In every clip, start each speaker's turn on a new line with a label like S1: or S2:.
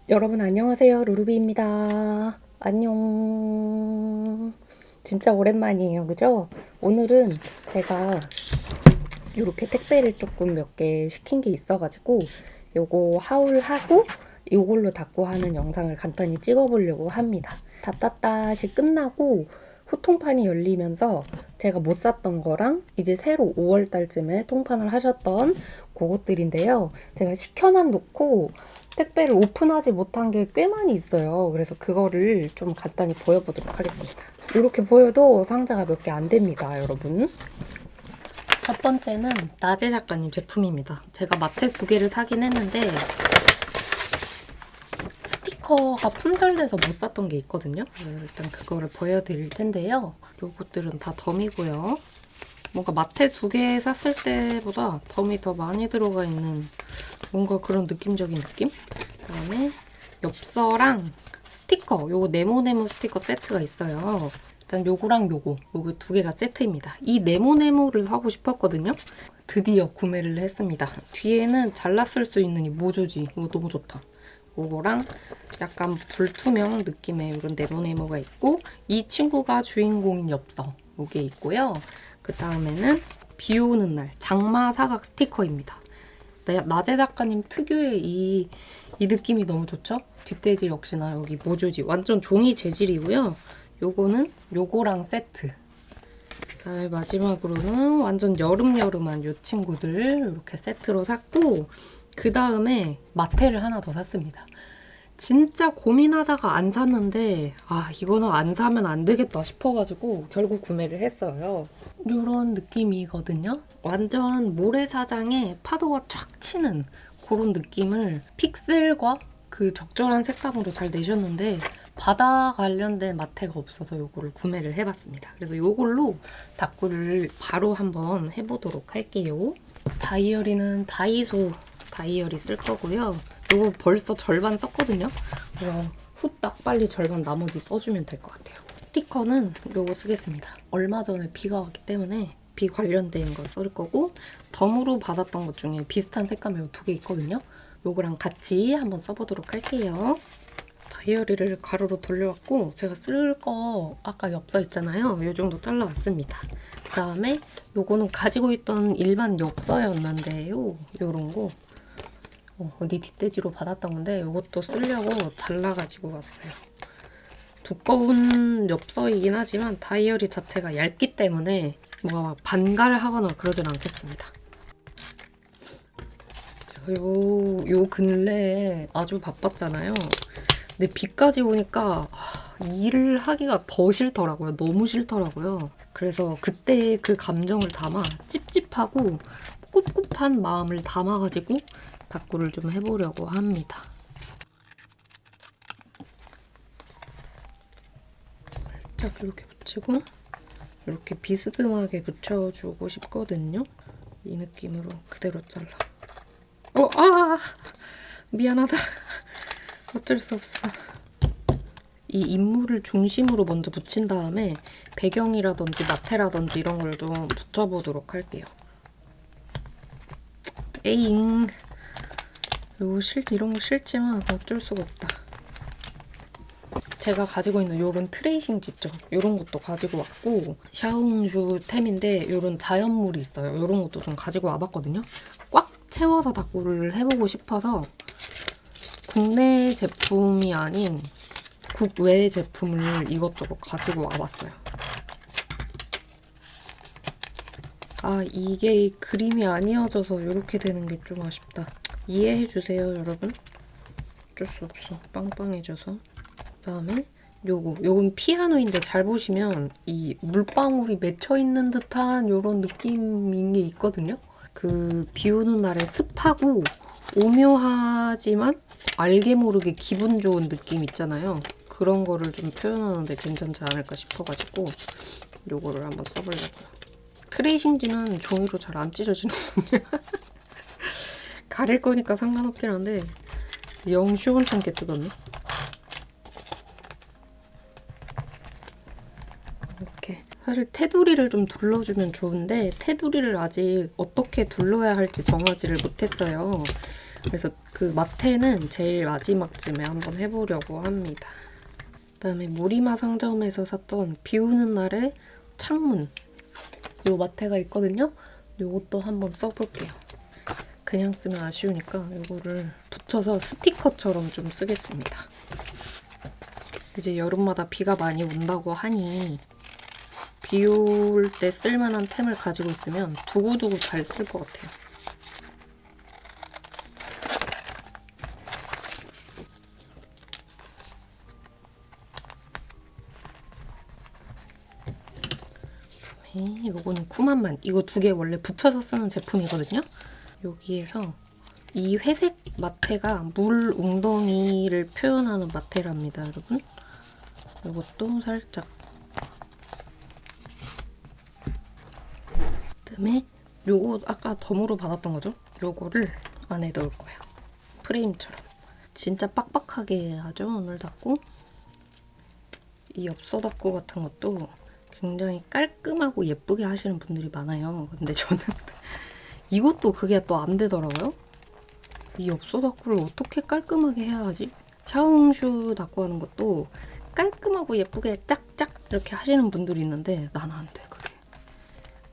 S1: 여러분 안녕하세요. 루루비입니다. 안녕. 진짜 오랜만이에요. 그죠? 오늘은 제가 이렇게 택배를 조금 몇 개 시킨 게 있어가지고 요거 하울하고 요걸로 닦고 하는 영상을 간단히 찍어보려고 합니다. 닷닷닷이 끝나고 후통판이 열리면서 제가 못 샀던 거랑 이제 새로 5월 달쯤에 통판을 하셨던 그것들인데요. 제가 시켜만 놓고 택배를 오픈하지 못한 게 꽤 많이 있어요. 그래서 그거를 좀 간단히 보여보도록 하겠습니다. 이렇게 보여도 상자가 몇 개 안 됩니다, 여러분. 첫 번째는 나재 작가님 제품입니다. 제가 마트 2개를 사긴 했는데 스티커가 품절돼서 못 샀던 게 있거든요. 일단 그거를 보여드릴 텐데요. 요것들은 다 덤이고요. 뭔가 마트 2개 샀을 때보다 덤이 더 많이 들어가 있는 뭔가 그런 느낌적인 느낌? 그다음에 엽서랑 스티커, 요거 네모네모 스티커 세트가 있어요. 일단 요거랑 요거 2개가 세트입니다. 이 네모네모를 사고 싶었거든요. 드디어 구매를 했습니다. 뒤에는 잘라 쓸 수 있는 이 모조지. 이거 너무 좋다. 요거랑 약간 불투명 느낌의 이런 네모네모가 있고, 이 친구가 주인공인 엽서 요게 있고요. 그 다음에는 비 오는 날 장마 사각 스티커입니다. 나재 작가님 특유의 이 느낌이 너무 좋죠? 뒷돼지 역시나 여기 모조지 완전 종이 재질이고요. 요거는 요거랑 세트. 그다음에 마지막으로는 완전 여름여름한 요 친구들 이렇게 세트로 샀고, 그 다음에 마테를 하나 더 샀습니다. 진짜 고민하다가 안 샀는데 이거는 안 사면 안 되겠다 싶어가지고 결국 구매를 했어요. 이런 느낌이거든요. 완전 모래사장에 파도가 촥 치는 그런 느낌을 픽셀과 그 적절한 색감으로 잘 내셨는데 바다 관련된 마테가 없어서 이거를 구매를 해봤습니다. 그래서 이걸로 닦구를 바로 한번 해보도록 할게요. 다이어리는 다이소 다이어리 쓸 거고요. 이거 벌써 절반 썼거든요. 그래서 후딱 빨리 절반 나머지 써주면 될 것 같아요. 스티커는 이거 쓰겠습니다. 얼마 전에 비가 왔기 때문에 비 관련된 거 쓸 거고, 덤으로 받았던 것 중에 비슷한 색감이 2개 있거든요. 요거랑 같이 한번 써보도록 할게요. 다이어리를 가로로 돌려왔고, 제가 쓸 거 아까 엽서 있잖아요. 요 정도 잘라왔습니다. 그 다음에 요거는 가지고 있던 일반 엽서였는데요. 요런 거 어디 뒷돼지로 받았던 건데 요것도 쓰려고 잘라가지고 왔어요. 두꺼운 엽서이긴 하지만 다이어리 자체가 얇기 때문에 뭔가 막 반갈하거나 그러진 않겠습니다. 요 근래에 아주 바빴잖아요. 근데 비까지 오니까 일을 하기가 더 싫더라고요. 너무 싫더라고요. 그래서 그때 그 감정을 담아 찝찝하고 꿉꿉한 마음을 담아가지고 닦구를 좀 해보려고 합니다. 살짝 이렇게 붙이고 이렇게 비스듬하게 붙여주고 싶거든요. 이 느낌으로 그대로 잘라. 미안하다. 어쩔 수 없어. 이 인물을 중심으로 먼저 붙인 다음에 배경이라든지 마테라든지 이런 걸 좀 붙여보도록 할게요. 에잉. 이런 거 싫지만 어쩔 수가 없다. 제가 가지고 있는 요런 트레이싱 짙죠? 요런 것도 가지고 왔고, 샤오웅슈 템인데 요런 자연물이 있어요. 요런 것도 좀 가지고 와봤거든요. 꽉 채워서 닦구를 해보고 싶어서 국내 제품이 아닌 국외 제품을 이것저것 가지고 와봤어요. 이게 그림이 아니어져서 이렇게 되는 게 좀 아쉽다. 이해해주세요, 여러분. 어쩔 수 없어. 빵빵해져서. 그다음에 요건 피아노인데 잘 보시면 이 물방울이 맺혀있는 듯한 요런 느낌인 게 있거든요. 그 비 오는 날에 습하고 오묘하지만 알게 모르게 기분 좋은 느낌 있잖아요. 그런 거를 좀 표현하는데 괜찮지 않을까 싶어가지고 요거를 한번 써보려고요. 트레이싱지는 종이로 잘 안 찢어지는군요. 가릴 거니까 상관없긴 한데 영 시원찮게 뜯었네. 이렇게 사실 테두리를 좀 둘러주면 좋은데 테두리를 아직 어떻게 둘러야 할지 정하지를 못했어요. 그래서 그 마테는 제일 마지막쯤에 한번 해보려고 합니다. 그다음에 모리마 상점에서 샀던 비 오는 날의 창문, 요 마테가 있거든요. 요것도 한번 써볼게요. 그냥 쓰면 아쉬우니까 요거를 붙여서 스티커처럼 좀 쓰겠습니다. 이제 여름마다 비가 많이 온다고 하니 비 올 때 쓸만한 템을 가지고 있으면 두고두고 잘 쓸 것 같아요. 요거는 쿠만만. 이거 두 개 원래 붙여서 쓰는 제품이거든요. 여기에서 이 회색 마테가 물 웅덩이를 표현하는 마테랍니다, 여러분. 이것도 살짝. 그다음에 요거 아까 덤으로 받았던 거죠? 요거를 안에 넣을 거예요. 프레임처럼. 진짜 빡빡하게 하죠, 오늘 닦고. 이 엽서 닦고 같은 것도 굉장히 깔끔하고 예쁘게 하시는 분들이 많아요. 근데 저는 이것도 그게 또 안 되더라고요. 이 엽서 닦고를 어떻게 깔끔하게 해야 하지? 샤워홍슈 닦고 하는 것도 깔끔하고 예쁘게 짝짝 이렇게 하시는 분들이 있는데 나는 안 돼, 그게.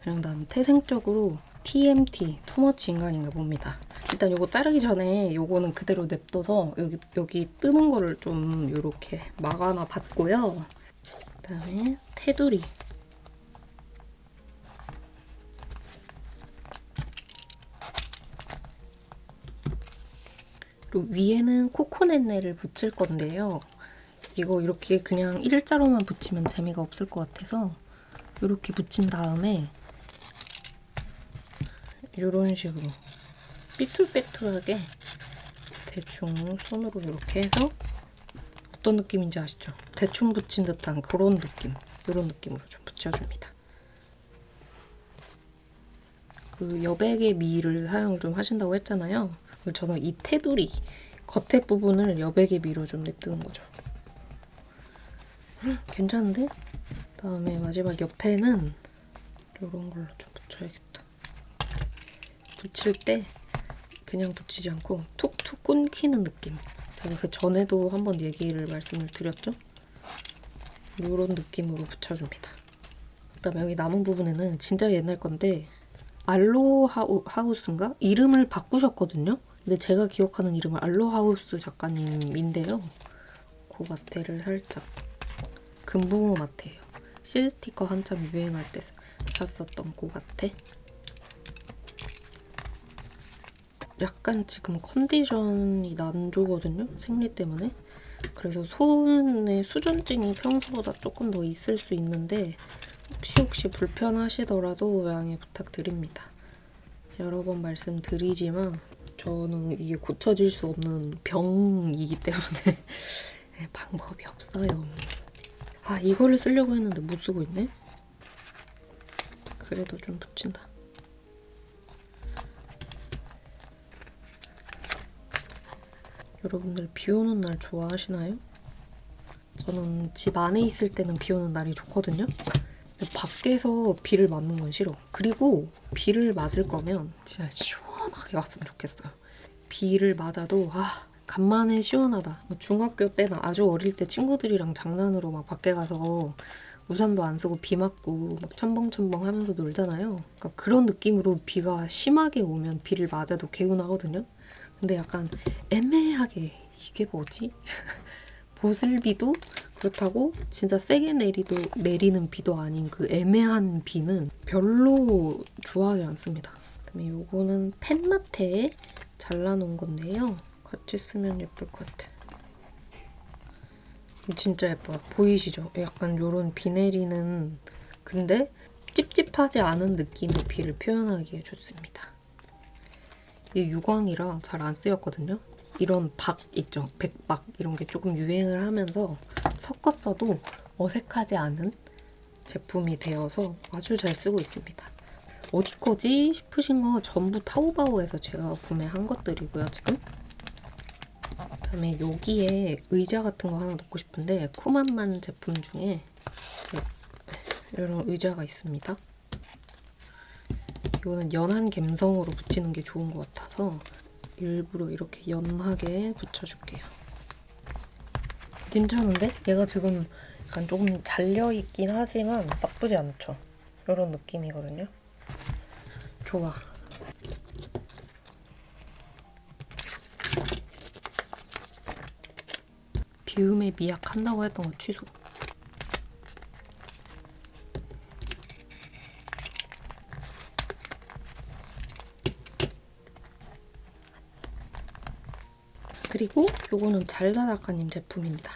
S1: 그냥 난 태생적으로 TMT, 투머치 인간인가 봅니다. 일단 요거 자르기 전에 요거는 그대로 냅둬서 여기 뜨는 거를 좀 요렇게 막아놔 봤고요. 그다음에 테두리. 그리고 위에는 코코넷네를 붙일 건데요. 이거 이렇게 그냥 일자로만 붙이면 재미가 없을 것 같아서 이렇게 붙인 다음에 이런 식으로 삐뚤빼뚤하게 대충 손으로 이렇게 해서 어떤 느낌인지 아시죠? 대충 붙인 듯한 그런 느낌, 이런 느낌으로 좀 붙여줍니다. 그 여백의 미를 사용 좀 하신다고 했잖아요. 저는 이 테두리 겉에 부분을 여백의 미로 좀 냅두는 거죠. 괜찮은데? 그다음에 마지막 옆에는 이런 걸로 좀 붙여야겠다. 붙일 때 그냥 붙이지 않고 툭툭 끊기는 느낌. 제가 그 전에도 한번 말씀을 드렸죠? 이런 느낌으로 붙여줍니다. 그다음에 여기 남은 부분에는 진짜 옛날 건데 알로하우스인가? 이름을 바꾸셨거든요? 근데 제가 기억하는 이름은 알로하우스 작가님인데요. 그 마테를 살짝 금붕어 마테예요. 실 스티커 한참 유행할 때 샀었던 그 마테. 약간 지금 컨디션이 안 좋거든요? 생리 때문에. 그래서 손에 수전증이 평소보다 조금 더 있을 수 있는데 혹시 불편하시더라도 양해 부탁드립니다. 여러 번 말씀드리지만 저는 이게 고쳐질 수 없는 병이기 때문에 방법이 없어요. 아, 이거를 쓰려고 했는데 못 쓰고 있네? 그래도 좀 붙인다. 여러분들 비 오는 날 좋아하시나요? 저는 집 안에 있을 때는 비 오는 날이 좋거든요? 밖에서 비를 맞는 건 싫어. 그리고 비를 맞을 거면 진짜 시원하게 왔으면 좋겠어요. 비를 맞아도 간만에 시원하다. 중학교 때나 아주 어릴 때 친구들이랑 장난으로 막 밖에 가서 우산도 안 쓰고 비 맞고 막 첨벙첨벙 하면서 놀잖아요. 그러니까 그런 느낌으로 비가 심하게 오면 비를 맞아도 개운하거든요. 근데 약간 애매하게 이게 뭐지? 보슬비도 그렇다고 진짜 세게 내리는 비도 아닌 그 애매한 비는 별로 좋아하지 않습니다. 그다음에 요거는 펜마테에 잘라놓은 건데요. 같이 쓰면 예쁠 것 같아. 진짜 예뻐요. 보이시죠? 약간 요런 비 내리는 근데 찝찝하지 않은 느낌의 비를 표현하기에 좋습니다. 이게 유광이라 잘 안 쓰였거든요. 이런 박 있죠? 백박 이런 게 조금 유행을 하면서 섞었어도 어색하지 않은 제품이 되어서 아주 잘 쓰고 있습니다. 어디 거지 싶으신 거 전부 타오바오에서 제가 구매한 것들이고요, 지금. 그다음에 여기에 의자 같은 거 하나 넣고 싶은데 쿠만만 제품 중에 이런 의자가 있습니다. 이거는 연한 갬성으로 붙이는 게 좋은 것 같아서 일부러 이렇게 연하게 붙여줄게요. 괜찮은데? 얘가 지금 약간 조금 잘려있긴 하지만 나쁘지 않죠? 이런 느낌이거든요. 좋아. 비움에 미약한다고 했던 거 취소. 그리고 요거는 잘자 작가님 제품입니다.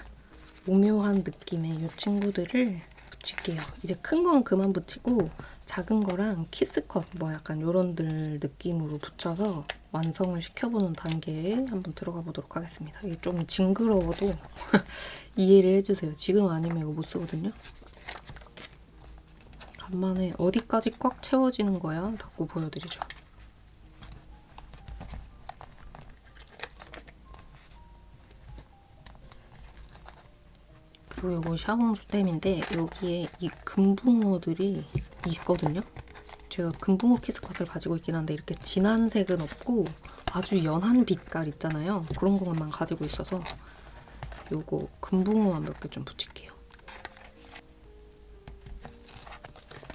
S1: 오묘한 느낌의 이 친구들을 붙일게요. 이제 큰 건 그만 붙이고 작은 거랑 키스컷 뭐 약간 요런들 느낌으로 붙여서 완성을 시켜보는 단계에 한번 들어가 보도록 하겠습니다. 이게 좀 징그러워도 이해를 해주세요. 지금 아니면 이거 못 쓰거든요. 간만에 어디까지 꽉 채워지는 거야? 닫고 보여드리죠. 그리고 이거 샤봉주템인데 여기에 이 금붕어들이 있거든요. 제가 금붕어 키스컷을 가지고 있긴 한데 이렇게 진한 색은 없고 아주 연한 빛깔 있잖아요. 그런 것만 가지고 있어서 요거 금붕어만 몇 개 좀 붙일게요.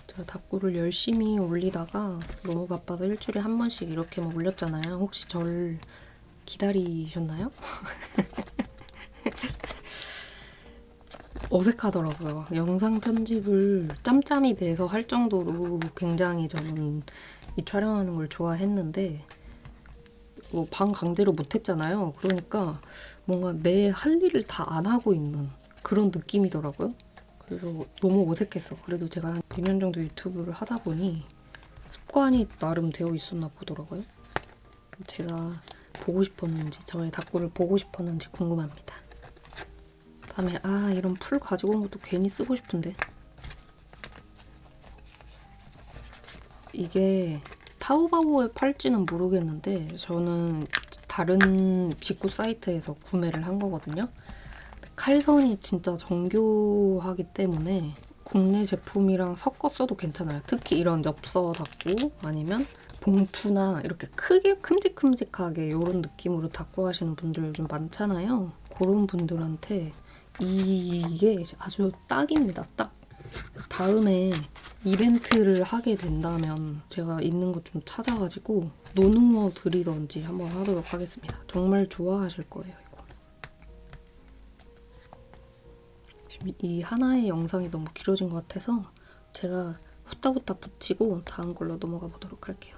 S1: 제가 닭구를 열심히 올리다가 너무 바빠서 일주일에 한 번씩 이렇게만 올렸잖아요. 혹시 절 기다리셨나요? 어색하더라고요. 영상 편집을 짬짬이 돼서 할 정도로 굉장히 저는 이 촬영하는 걸 좋아했는데 뭐 방 강제로 못했잖아요. 그러니까 뭔가 내 할 일을 다 안 하고 있는 그런 느낌이더라고요. 그래서 너무 어색했어. 그래도 제가 한 2년 정도 유튜브를 하다 보니 습관이 나름 되어 있었나 보더라고요. 제가 보고 싶었는지 저의 닭구를 보고 싶었는지 궁금합니다. 다음에 이런 풀 가지고 온 것도 괜히 쓰고 싶은데 이게 타오바오에 팔지는 모르겠는데 저는 다른 직구 사이트에서 구매를 한 거거든요. 칼선이 진짜 정교하기 때문에 국내 제품이랑 섞어 써도 괜찮아요. 특히 이런 엽서 닫고 아니면 봉투나 이렇게 크게 큼직큼직하게 이런 느낌으로 닫고 하시는 분들 요즘 많잖아요. 그런 분들한테 이게 아주 딱입니다. 딱. 다음에 이벤트를 하게 된다면 제가 있는 거 좀 찾아가지고 노누어 드리던지 한번 하도록 하겠습니다. 정말 좋아하실 거예요, 이거. 지금 이 하나의 영상이 너무 길어진 것 같아서 제가 후딱후딱 붙이고 다음 걸로 넘어가 보도록 할게요.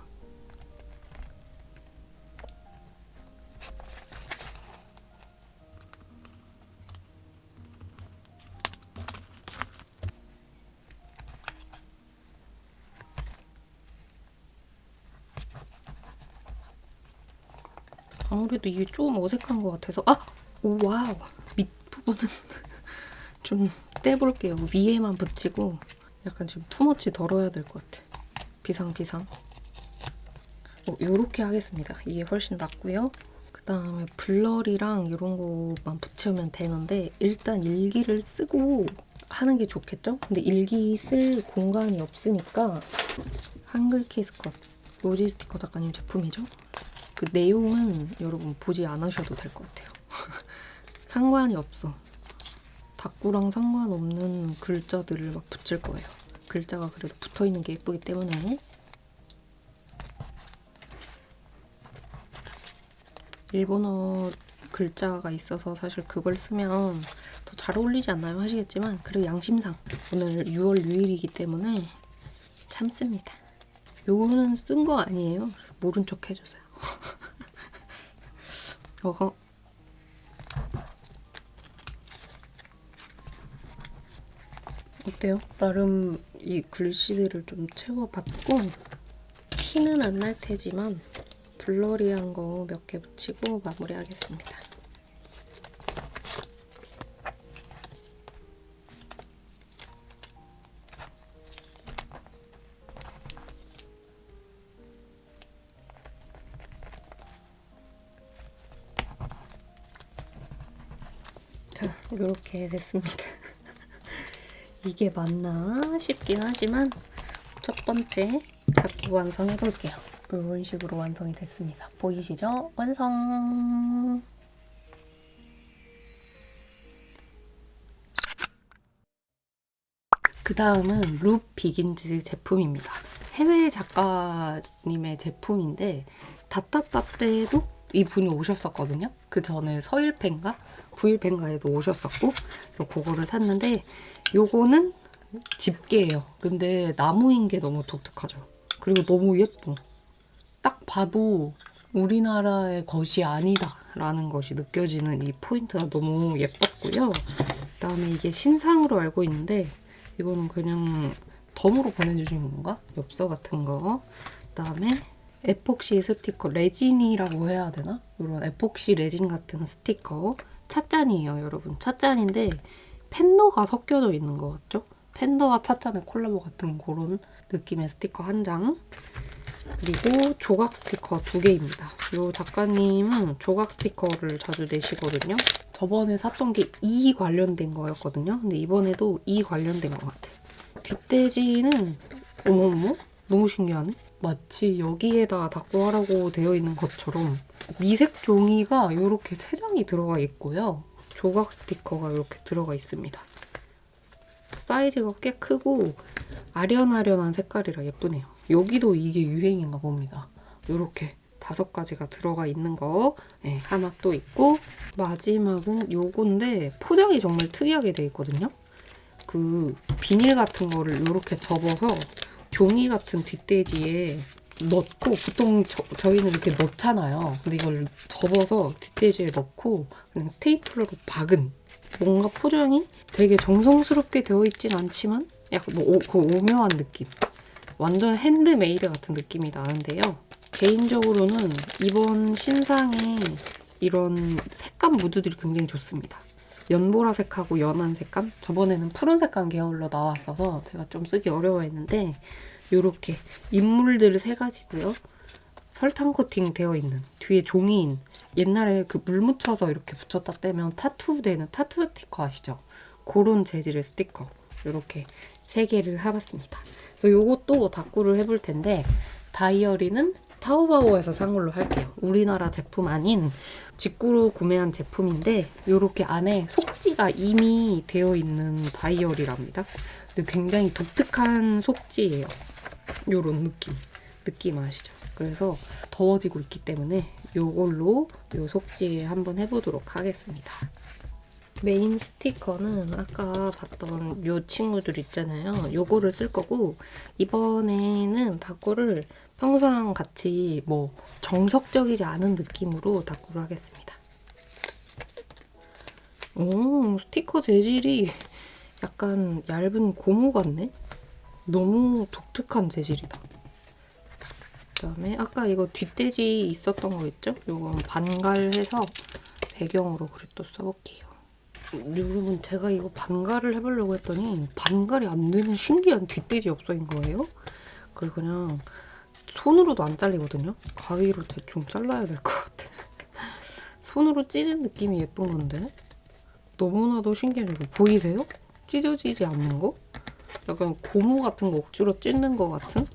S1: 아무래도 이게 조금 어색한 것 같아서 오, 와우! 밑부분은 좀 떼볼게요. 위에만 붙이고 약간 지금 투머치 덜어야 될 것 같아. 비상비상. 요렇게 하겠습니다. 이게 훨씬 낫고요. 그 다음에 블러리랑 이런 거만 붙이면 되는데 일단 일기를 쓰고 하는 게 좋겠죠? 근데 일기 쓸 공간이 없으니까 한글 키스컷 로지 스티커 작가님 제품이죠? 그 내용은 여러분 보지 않으셔도 될 것 같아요. 상관이 없어. 닭구랑 상관없는 글자들을 막 붙일 거예요. 글자가 그래도 붙어있는 게 예쁘기 때문에. 일본어 글자가 있어서 사실 그걸 쓰면 더 잘 어울리지 않나요? 하시겠지만 그래도 양심상 오늘 6월 6일이기 때문에 참습니다. 요거는 쓴 거 아니에요. 그래서 모른 척 해주세요. 어허. 어때요? 나름 이 글씨들을 좀 채워봤고 티는 안 날 테지만 블러리한 거 몇 개 붙이고 마무리하겠습니다. 자, 이렇게 됐습니다. 이게 맞나 싶긴 하지만 첫 번째 닭구 완성해볼게요. 이런 식으로 완성이 됐습니다. 보이시죠? 완성! 그 다음은 룹 비긴즈 제품입니다. 해외 작가님의 제품인데 다따따 때도 이분이 오셨었거든요. 그 전에 서일팬가? 부일팬가에도 오셨었고 그래서 그거를 샀는데 요거는 집게예요. 근데 나무인 게 너무 독특하죠. 그리고 너무 예뻐. 딱 봐도 우리나라의 것이 아니다 라는 것이 느껴지는 이 포인트가 너무 예뻤고요. 그 다음에 이게 신상으로 알고 있는데 이거는 그냥 덤으로 보내주신 건가? 엽서 같은 거. 그 다음에 에폭시 스티커, 레진이라고 해야 되나? 이런 에폭시 레진 같은 스티커. 찻잔이에요, 여러분. 찻잔인데 팬더가 섞여져 있는 것 같죠? 팬더와 찻잔의 콜라보 같은 그런 느낌의 스티커 한 장. 그리고 조각 스티커 2개입니다. 이 작가님은 조각 스티커를 자주 내시거든요. 저번에 샀던 게 이 관련된 거였거든요. 근데 이번에도 이 관련된 것 같아. 뒷돼지는 어머머? 너무 신기하네? 마치 여기에다 닦고하라고 되어 있는 것처럼 미색 종이가 이렇게 3장이 들어가 있고요. 조각 스티커가 이렇게 들어가 있습니다. 사이즈가 꽤 크고 아련아련한 색깔이라 예쁘네요. 여기도 이게 유행인가 봅니다. 이렇게 5가지가 들어가 있는 거 하나 또 있고 마지막은 요건데 포장이 정말 특이하게 돼 있거든요. 그 비닐 같은 거를 이렇게 접어서 종이 같은 뒷돼지에 넣고 보통 저희는 이렇게 넣잖아요. 근데 이걸 접어서 뒷돼지에 넣고 그냥 스테이플러로 박은 뭔가 포장이 되게 정성스럽게 되어 있진 않지만 약간 그 오묘한 느낌. 완전 핸드메이드 같은 느낌이 나는데요. 개인적으로는 이번 신상에 이런 색감 무드들이 굉장히 좋습니다. 연보라색하고 연한 색감? 저번에는 푸른색감 계열로 나왔어서 제가 좀 쓰기 어려워했는데 이렇게 인물들 3가지고요. 설탕 코팅 되어 있는 뒤에 종이인 옛날에 그 물 묻혀서 이렇게 붙였다 떼면 타투 되는 타투 스티커 아시죠? 그런 재질의 스티커 이렇게 3개를 사봤습니다. 그래서 요것도 닦구를 해볼 텐데 다이어리는 타오바오에서 산 걸로 할게요. 우리나라 제품 아닌 직구로 구매한 제품인데 이렇게 안에 속지가 이미 되어 있는 다이어리랍니다. 근데 굉장히 독특한 속지예요. 요런 느낌 아시죠? 그래서 더워지고 있기 때문에 요걸로 요 속지에 한번 해보도록 하겠습니다. 메인 스티커는 아까 봤던 요 친구들 있잖아요. 요거를 쓸 거고 이번에는 닦구를 평소랑 같이 뭐 정석적이지 않은 느낌으로 닦구를 하겠습니다. 오, 스티커 재질이 약간 얇은 고무 같네? 너무 독특한 재질이다. 그다음에 아까 이거 뒷돼지 있었던 거 있죠? 요건 반갈해서 배경으로 그래 또 써볼게요. 여러분 제가 이거 반갈을 해보려고 했더니 반갈이 안 되는 신기한 뒷돼지 엽서인 거예요. 그래서 그냥 손으로도 안 잘리거든요. 가위로 대충 잘라야 될 것 같아. 손으로 찢은 느낌이 예쁜 건데 너무나도 신기해요. 보이세요? 찢어지지 않는 거? 약간 고무 같은 거 억지로 찢는 거 같은?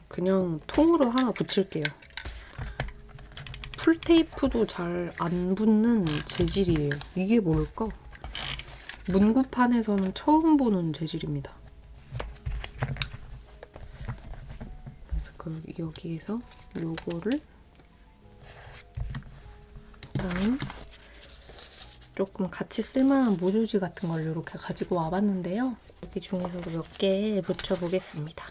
S1: 그냥 통으로 하나 붙일게요. 풀테이프도 잘 안 붙는 재질이에요. 이게 뭘까? 문구판에서는 처음 보는 재질입니다. 그래서 여기에서 요거를 다음 조금 같이 쓸만한 모조지 같은 걸 이렇게 가지고 와봤는데요. 여기 중에서도 몇 개 붙여보겠습니다.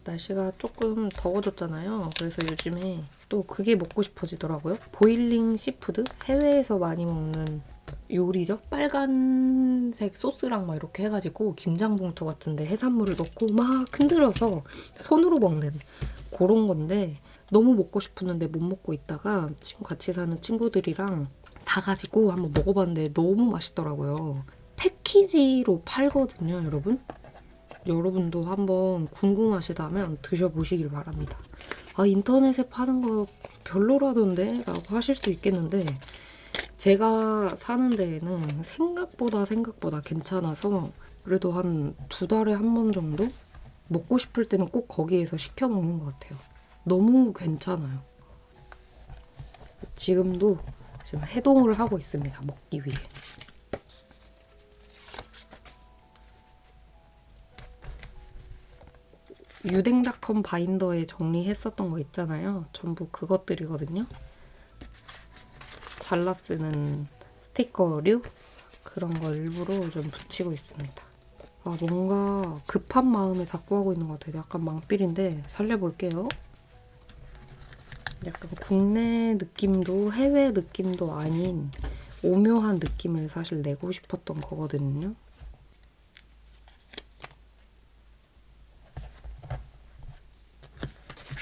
S1: 날씨가 조금 더워졌잖아요. 그래서 요즘에 또 그게 먹고 싶어지더라고요. 보일링 시푸드? 해외에서 많이 먹는 요리죠? 빨간색 소스랑 막 이렇게 해가지고 김장봉투 같은데 해산물을 넣고 막 흔들어서 손으로 먹는 그런 건데 너무 먹고 싶었는데 못 먹고 있다가 지금 같이 사는 친구들이랑 사가지고 한번 먹어봤는데 너무 맛있더라고요. 패키지로 팔거든요, 여러분. 여러분도 한번 궁금하시다면 드셔보시길 바랍니다. 아, 인터넷에 파는 거 별로라던데? 라고 하실 수 있겠는데 제가 사는 데에는 생각보다 괜찮아서 그래도 한 2달에 한 번 정도? 먹고 싶을 때는 꼭 거기에서 시켜 먹는 것 같아요. 너무 괜찮아요. 지금 해동을 하고 있습니다. 먹기 위해. 유댕닷컴 바인더에 정리했었던 거 있잖아요. 전부 그것들이거든요. 잘라 쓰는 스티커류? 그런 거 일부러 좀 붙이고 있습니다. 아, 뭔가 급한 마음에 닦고 있는 것 같아요. 약간 망필인데 살려볼게요. 약간 국내 느낌도 해외 느낌도 아닌 오묘한 느낌을 사실 내고 싶었던 거거든요.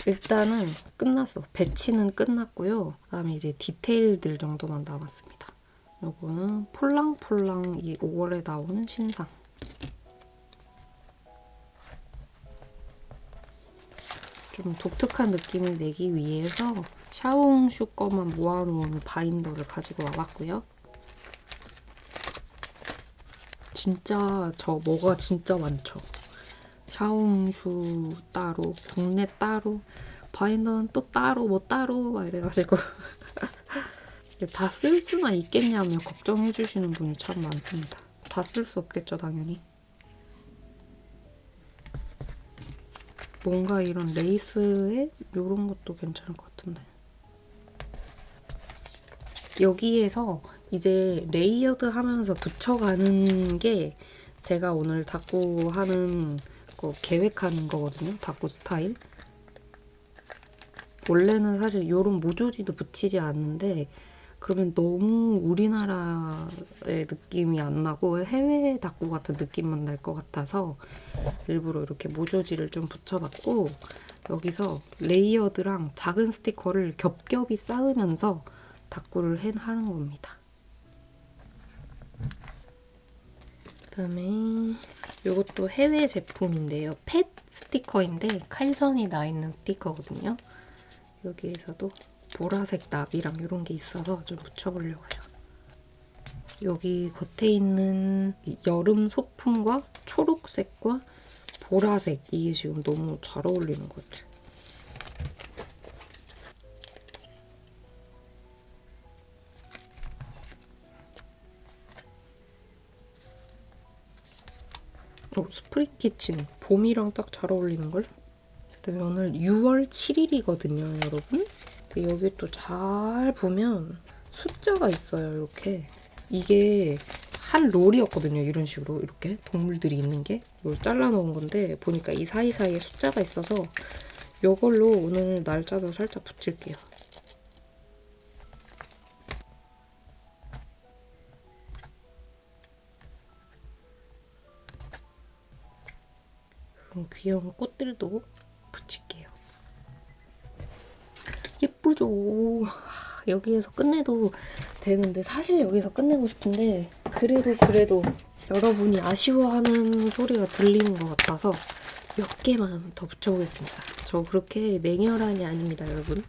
S1: 일단은 끝났어. 배치는 끝났고요. 그다음에 이제 디테일들 정도만 남았습니다. 요거는 폴랑폴랑 이 5월에 나온 신상. 좀 독특한 느낌을 내기 위해서 샤오홍슈 거만 모아놓은 바인더를 가지고 와봤고요. 진짜 뭐가 진짜 많죠. 샤오홍슈 따로, 국내 따로, 바인더는 또 따로, 뭐 따로 막 이래가지고 다 쓸 수나 있겠냐며 걱정해주시는 분이 참 많습니다. 다 쓸 수 없겠죠, 당연히. 뭔가 이런 레이스에 이런 것도 괜찮을 것 같은데. 여기에서 이제 레이어드 하면서 붙여가는 게 제가 오늘 다꾸 하는 거 계획하는 거거든요. 다꾸 스타일. 원래는 사실 이런 모조지도 붙이지 않는데 그러면 너무 우리나라의 느낌이 안 나고 해외 다꾸 같은 느낌만 날 것 같아서 일부러 이렇게 모조지를 좀 붙여봤고 여기서 레이어드랑 작은 스티커를 겹겹이 쌓으면서 다꾸를 하는 겁니다. 그다음에 이것도 해외 제품인데요. 펫 스티커인데 칼선이 나 있는 스티커거든요. 여기에서도 보라색 나비랑 이런 게 있어서 좀 붙여보려고요. 여기 겉에 있는 여름 소품과 초록색과 보라색 이게 지금 너무 잘 어울리는 것 같아요. 스프링 키친 봄이랑 딱 잘 어울리는걸? 그다음에 오늘 6월 7일이거든요, 여러분. 근데 여기 또 잘 보면 숫자가 있어요, 이렇게. 이게 한 롤이었거든요, 이런 식으로 이렇게 동물들이 있는 게. 이걸 잘라놓은 건데 보니까 이 사이사이에 숫자가 있어서 이걸로 오늘 날짜도 살짝 붙일게요. 귀여운 꽃들도 붙일게요. 예쁘죠? 여기에서 끝내도 되는데 사실 여기서 끝내고 싶은데 그래도 여러분이 아쉬워하는 소리가 들리는 것 같아서 몇 개만 더 붙여보겠습니다. 저 그렇게 냉혈한이 아닙니다, 여러분.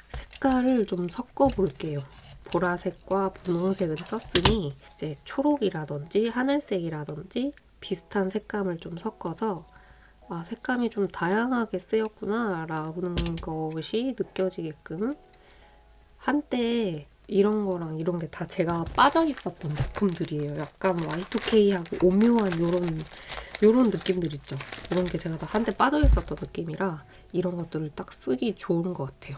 S1: 색깔을 좀 섞어볼게요. 보라색과 분홍색을 썼으니 이제 초록이라든지 하늘색이라든지 비슷한 색감을 좀 섞어서 아, 색감이 좀 다양하게 쓰였구나 라는 것이 느껴지게끔 한때 이런 거랑 이런 게 다 제가 빠져 있었던 제품들이에요. 약간 Y2K하고 오묘한 요런 느낌들 있죠. 이런 게 제가 다 한때 빠져 있었던 느낌이라 이런 것들을 딱 쓰기 좋은 것 같아요.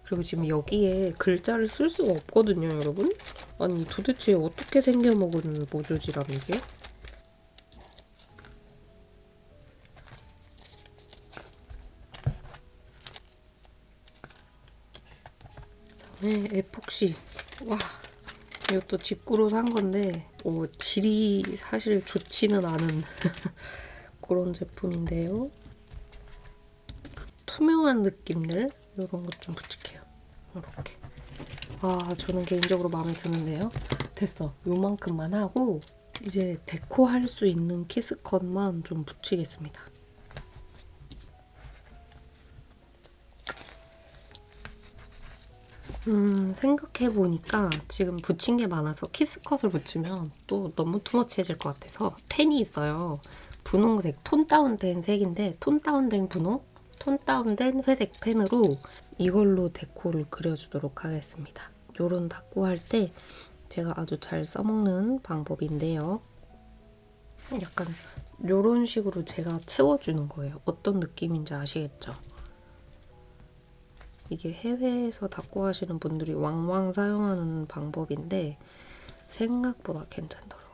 S1: 그리고 지금 여기에 글자를 쓸 수가 없거든요, 여러분. 아니 도대체 어떻게 생겨먹은 모조지람 이게? 네, 에폭시. 와, 이것도 직구로 산 건데 질이 사실 좋지는 않은 그런 제품인데요. 투명한 느낌들 이런 것 좀 붙일게요. 이렇게. 아, 저는 개인적으로 마음에 드는데요. 됐어. 요만큼만 하고 이제 데코 할 수 있는 키스컷만 좀 붙이겠습니다. 생각해보니까 지금 붙인 게 많아서 키스컷을 붙이면 또 너무 투머치해질 것 같아서 펜이 있어요. 분홍색, 톤 다운된 색인데 톤 다운된 분홍, 톤 다운된 회색 펜으로 이걸로 데코를 그려주도록 하겠습니다. 요런 다꾸 할 때 제가 아주 잘 써먹는 방법인데요. 약간 요런 식으로 제가 채워주는 거예요. 어떤 느낌인지 아시겠죠? 이게 해외에서 다꾸 하시는 분들이 왕왕 사용하는 방법인데 생각보다 괜찮더라고요.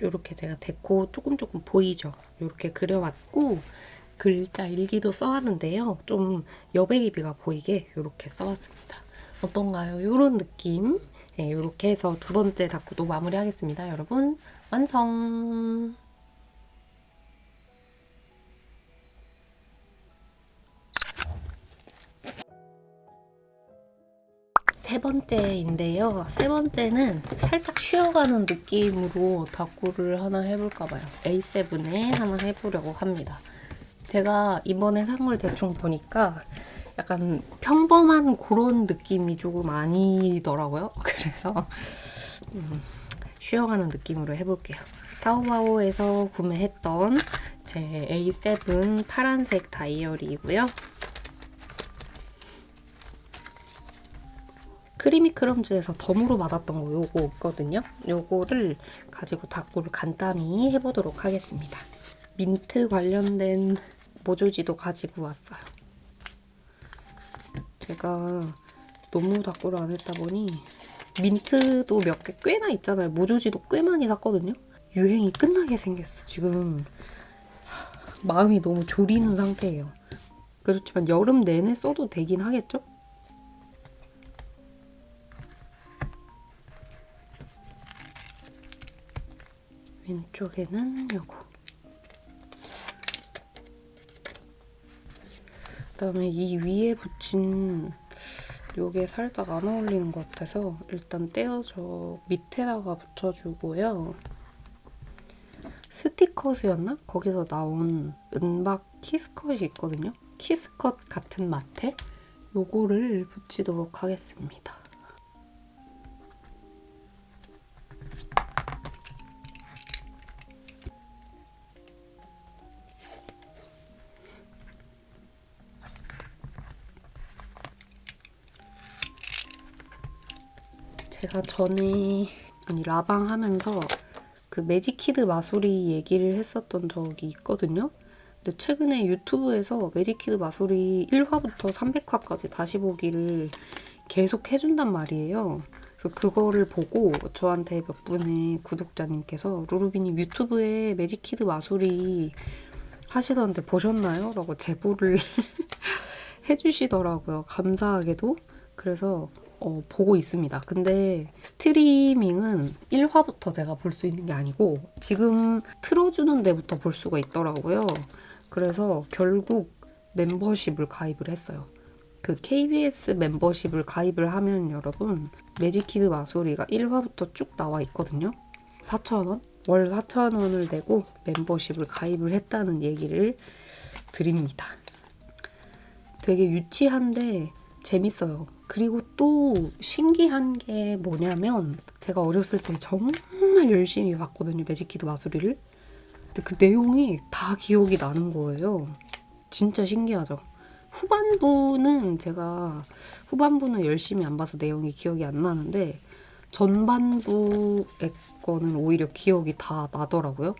S1: 이렇게 제가 데코 조금 보이죠? 이렇게 그려왔고 글자 일기도 써왔는데요. 좀 여백 입이가 보이게 이렇게 써왔습니다. 어떤가요? 이런 느낌. 네, 이렇게 해서 두 번째 다꾸도 마무리하겠습니다. 여러분 완성! 세 번째인데요. 세 번째는 살짝 쉬어가는 느낌으로 다꾸를 하나 해볼까 봐요. A7에 하나 해보려고 합니다. 제가 이번에 산 걸 대충 보니까 약간 평범한 그런 느낌이 조금 아니더라고요. 그래서 쉬어가는 느낌으로 해볼게요. 타오바오에서 구매했던 제 A7 파란색 다이어리이고요. 크리미 크럼즈에서 덤으로 받았던 거 요거 있거든요. 요거를 가지고 다꾸를 간단히 해보도록 하겠습니다. 민트 관련된 모조지도 가지고 왔어요. 제가 너무 다꾸를 안 했다 보니 민트도 몇 개 꽤나 있잖아요. 모조지도 꽤 많이 샀거든요. 유행이 끝나게 생겼어. 지금 마음이 너무 졸이는 상태예요. 그렇지만 여름 내내 써도 되긴 하겠죠? 왼쪽에는 요거. 그다음에 이 위에 붙인 요게 살짝 안 어울리는 것 같아서 일단 떼어서 밑에다가 붙여주고요. 스티커스였나? 거기서 나온 은박 키스컷이 있거든요. 키스컷 같은 마테? 요거를 붙이도록 하겠습니다. 제가 전에 라방 하면서 그 매직키드 마술이 얘기를 했었던 적이 있거든요. 근데 최근에 유튜브에서 매직키드 마술이 1화부터 300화까지 다시 보기를 계속 해준단 말이에요. 그래서 그거를 보고 저한테 몇 분의 구독자님께서 루루비님 유튜브에 매직키드 마술이 하시던데 보셨나요? 라고 제보를 해주시더라고요. 감사하게도. 그래서 보고 있습니다. 근데 스트리밍은 1화부터 제가 볼 수 있는 게 아니고 지금 틀어주는 데부터 볼 수가 있더라고요. 그래서 결국 멤버십을 가입을 했어요. 그 KBS 멤버십을 가입을 하면 여러분 매직키드 마소리가 1화부터 쭉 나와 있거든요. 4,000원? 월 4,000원을 내고 멤버십을 가입을 했다는 얘기를 드립니다. 되게 유치한데 재밌어요. 그리고 또 신기한 게 뭐냐면 제가 어렸을 때 정말 열심히 봤거든요. 매직키드 마술이를. 근데 그 내용이 다 기억이 나는 거예요. 진짜 신기하죠. 후반부는 열심히 안 봐서 내용이 기억이 안 나는데 전반부의 거는 오히려 기억이 다 나더라고요.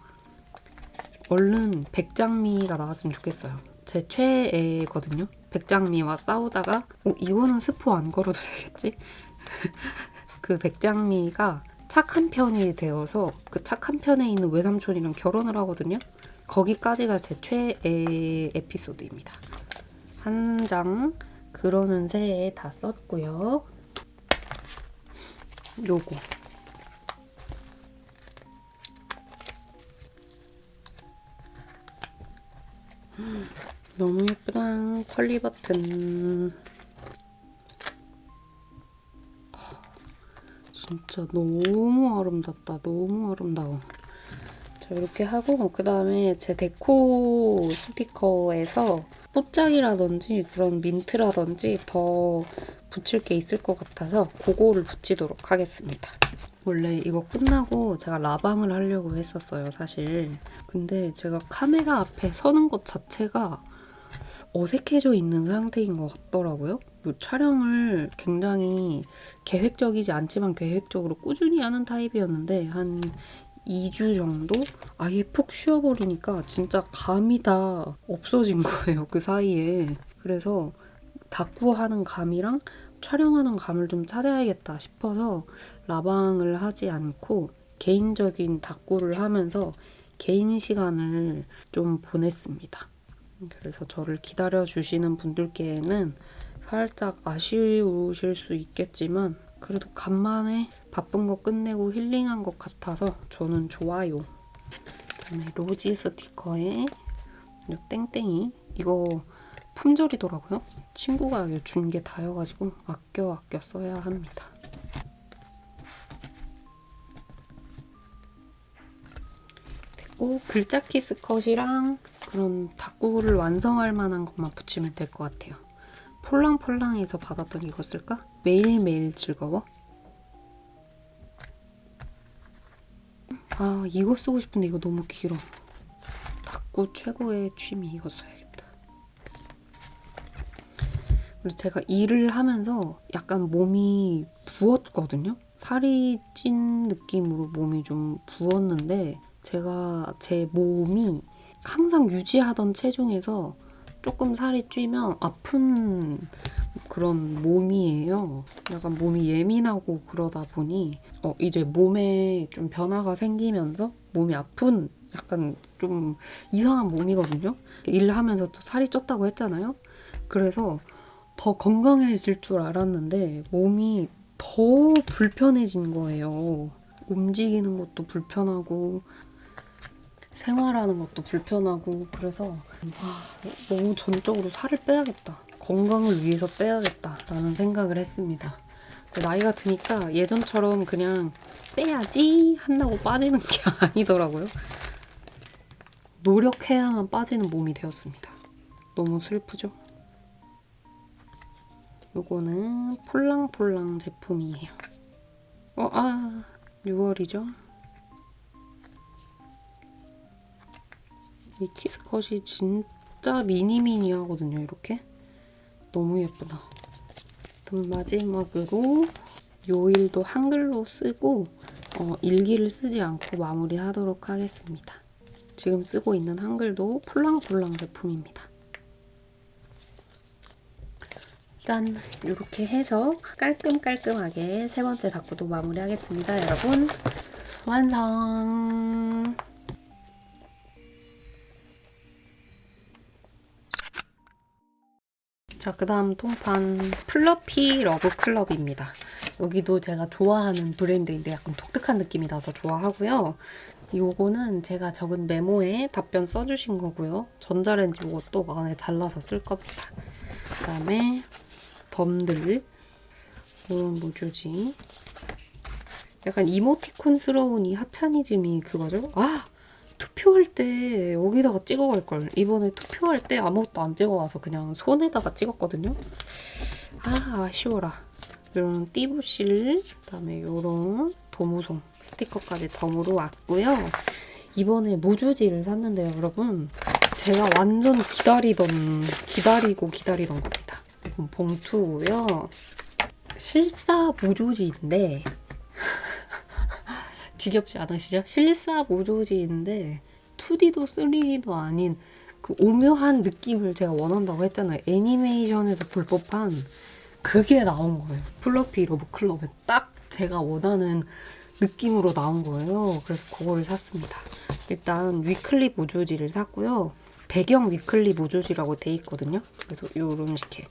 S1: 얼른 백장미가 나왔으면 좋겠어요. 제 최애거든요. 백장미와 싸우다가 이거는 스포 안 걸어도 되겠지? 그 백장미가 착한 편이 되어서 그 착한 편에 있는 외삼촌이랑 결혼을 하거든요. 거기까지가 제 최애 에피소드입니다. 한 장 그러는 새에 다 썼고요. 요거 너무 예쁘다. 컬리 버튼. 진짜 너무 아름답다. 너무 아름다워. 자, 이렇게 하고 그 다음에 제 데코 스티커에서 뽀짝이라든지 그런 민트라든지 더 붙일 게 있을 것 같아서 그거를 붙이도록 하겠습니다. 원래 이거 끝나고 제가 라방을 하려고 했었어요, 사실. 근데 제가 카메라 앞에 서는 것 자체가 어색해져 있는 상태인 것 같더라고요. 이 촬영을 굉장히 계획적이지 않지만 계획적으로 꾸준히 하는 타입이었는데 한 2주 정도 아예 푹 쉬어버리니까 진짜 감이 다 없어진 거예요, 그 사이에. 그래서 다꾸하는 감이랑 촬영하는 감을 좀 찾아야겠다 싶어서 라방을 하지 않고 개인적인 다꾸를 하면서 개인 시간을 좀 보냈습니다. 그래서 저를 기다려주시는 분들께는 살짝 아쉬우실 수 있겠지만 그래도 간만에 바쁜 거 끝내고 힐링한 것 같아서 저는 좋아요. 그다음에 로지 스티커에 이 땡땡이 이거 품절이더라고요. 친구가 준 게 다여가지고 아껴 써야 합니다. 됐고 글자 키스컷이랑 그런 다꾸를 완성할 만한 것만 붙이면 될 것 같아요. 폴랑폴랑에서 받았던 이거 쓸까? 매일매일 즐거워? 아 이거 쓰고 싶은데 이거 너무 길어. 다꾸 최고의 취미 이거 써야겠다. 그래서 제가 일을 하면서 약간 몸이 부었거든요. 살이 찐 느낌으로 몸이 좀 부었는데 제가 제 몸이 항상 유지하던 체중에서 조금 살이 찌면 아픈 그런 몸이에요. 약간 몸이 예민하고 그러다 보니 이제 몸에 좀 변화가 생기면서 몸이 아픈 약간 좀 이상한 몸이거든요. 일하면서 또 살이 쪘다고 했잖아요. 그래서 더 건강해질 줄 알았는데 몸이 더 불편해진 거예요. 움직이는 것도 불편하고 생활하는 것도 불편하고 그래서 너무 전적으로 살을 빼야겠다. 건강을 위해서 빼야겠다라는 생각을 했습니다. 나이가 드니까 예전처럼 그냥 빼야지 한다고 빠지는 게 아니더라고요. 노력해야만 빠지는 몸이 되었습니다. 너무 슬프죠? 요거는 폴랑폴랑 제품이에요. 6월이죠? 이 키스컷이 진짜 미니미니 하거든요, 이렇게. 너무 예쁘다. 그럼 마지막으로 요일도 한글로 쓰고 일기를 쓰지 않고 마무리하도록 하겠습니다. 지금 쓰고 있는 한글도 폴랑폴랑 제품입니다. 짠! 이렇게 해서 깔끔하게 세 번째 다꾸도 마무리하겠습니다, 여러분. 완성! 자, 그 다음 통판 플러피 러브클럽입니다. 여기도 제가 좋아하는 브랜드인데 약간 독특한 느낌이 나서 좋아하고요. 요거는 제가 적은 메모에 답변 써주신 거고요. 전자레인지 이것도 안에 잘라서 쓸 겁니다. 그 다음에 덤들 이런 뭐지? 약간 이모티콘스러운 이 하차니즘이 그거죠? 투표할 때 여기다가 찍어갈 걸. 이번에 투표할 때 아무것도 안 찍어와서 그냥 손에다가 찍었거든요. 아쉬워라. 이런 띠부실, 그다음에 이런 도무송 스티커까지 덤으로 왔고요. 이번에 모조지를 샀는데요, 여러분. 제가 완전 기다리고 기다리던 겁니다. 이건 봉투고요. 실사 모조지인데 지겹지 않으시죠? 실사 모조지인데 2D도 3D도 아닌 그 오묘한 느낌을 제가 원한다고 했잖아요. 애니메이션에서 볼 법한 그게 나온 거예요. 플러피 러브클럽에 딱 제가 원하는 느낌으로 나온 거예요. 그래서 그거를 샀습니다. 일단 위클리 모조지를 샀고요. 배경 위클리 모조지라고 돼 있거든요. 그래서 요런 식의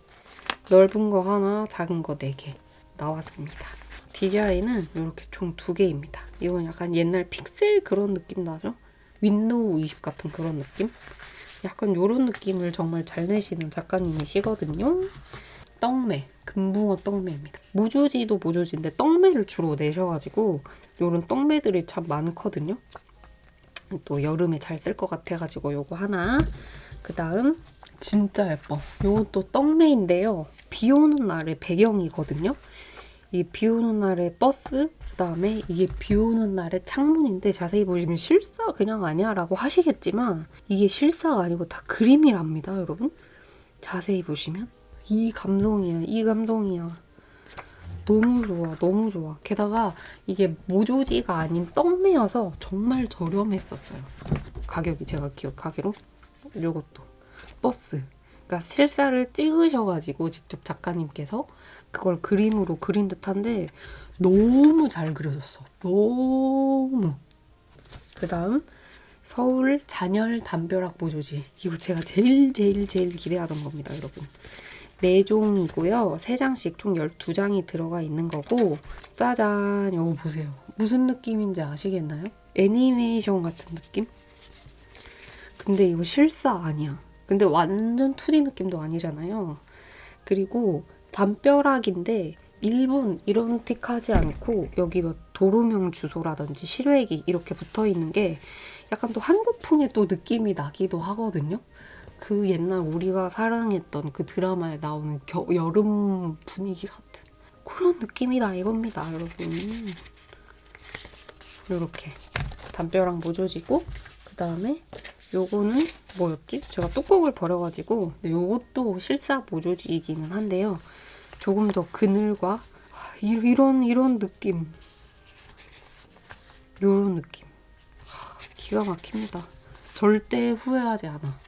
S1: 넓은 거 하나, 작은 거 4개 나왔습니다. 디자인은 이렇게 총 2개입니다. 이건 약간 옛날 픽셀 그런 느낌 나죠? 윈도우 20 같은 그런 느낌? 약간 이런 느낌을 정말 잘 내시는 작가님이시거든요. 떡매, 금붕어 떡매입니다. 모조지도 모조지인데 떡매를 주로 내셔가지고 이런 떡매들이 참 많거든요. 또 여름에 잘 쓸 것 같아가지고 요거 하나. 그 다음 진짜 예뻐. 이것도 떡메인데요. 비 오는 날의 배경이거든요. 이 비 오는 날의 버스, 그다음에 이게 비 오는 날의 창문인데 자세히 보시면 실사 그냥 아니야 라고 하시겠지만 이게 실사가 아니고 다 그림이랍니다, 여러분. 자세히 보시면 이 감성이야, 이 감성이야. 너무 좋아, 너무 좋아. 게다가 이게 모조지가 아닌 떡메여서 정말 저렴했었어요. 가격이 제가 기억하기로. 요것도 버스. 그러니까 실사를 찍으셔가지고 직접 작가님께서 그걸 그림으로 그린 듯한데 너무 잘 그려졌어. 너무. 그 다음 서울 잔열 담벼락 모조지. 이거 제가 제일 기대하던 겁니다, 여러분. 4종이고요. 3장씩 총 12장이 들어가 있는 거고 짜잔! 이거 보세요. 무슨 느낌인지 아시겠나요? 애니메이션 같은 느낌? 근데 이거 실사 아니야. 근데 완전 2D 느낌도 아니잖아요. 그리고 담벼락인데 일본 이런틱하지 않고 여기 뭐 도로명 주소라든지 실외기 이렇게 붙어있는 게 약간 또 한국풍의 또 느낌이 나기도 하거든요. 그 옛날 우리가 사랑했던 그 드라마에 나오는 여름 분위기 같은 그런 느낌이다 이겁니다, 여러분. 이렇게 담벼락 모조지고 그 다음에 요거는 뭐였지? 제가 뚜껑을 버려가지고 요것도 실사 모조지이기는 한데요. 조금 더 그늘과 이런 느낌, 요런 느낌 기가 막힙니다. 절대 후회하지 않아.